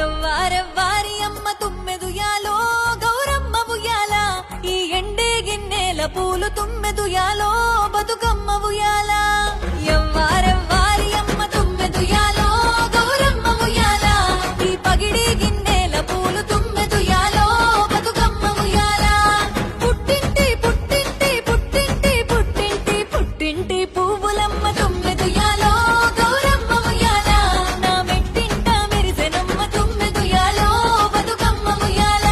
ఎవ్వారెవ్వారి అమ్మ తుమ్మెదుయాలో గౌరమ్మ ఉయ్యాల, ఈ ఎండే గిన్నెల పూలు తుమ్మెదుయాలో బతుకమ్మ ఉయ్యాల. ఎవ్వారెవ్వారి అమ్మ తుమ్మెదుయాలో గౌరమ్మ ఉయ్యాల, ఈ పగిడి గిన్నెల పూలు తుమ్మెదుయాలో బతుకమ్మ ఉయ్యాల. పుట్టింటి పుట్టింటి పుట్టింటి పుట్టింటి పుట్టింటి పువ్వులమ్మ తుమ్మెదుయాలో గౌరమ్మ ఉయ్యాల, నా మెట్టింట మెరిసెనమ్మ తుమ్మెదుయాలో బతుకమ్మ ఉయ్యాల.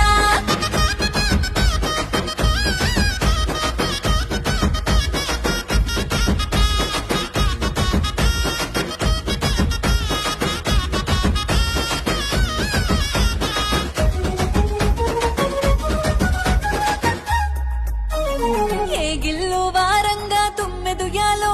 ఏ గిల్లు వారంగా తుమ్మెదుయాలో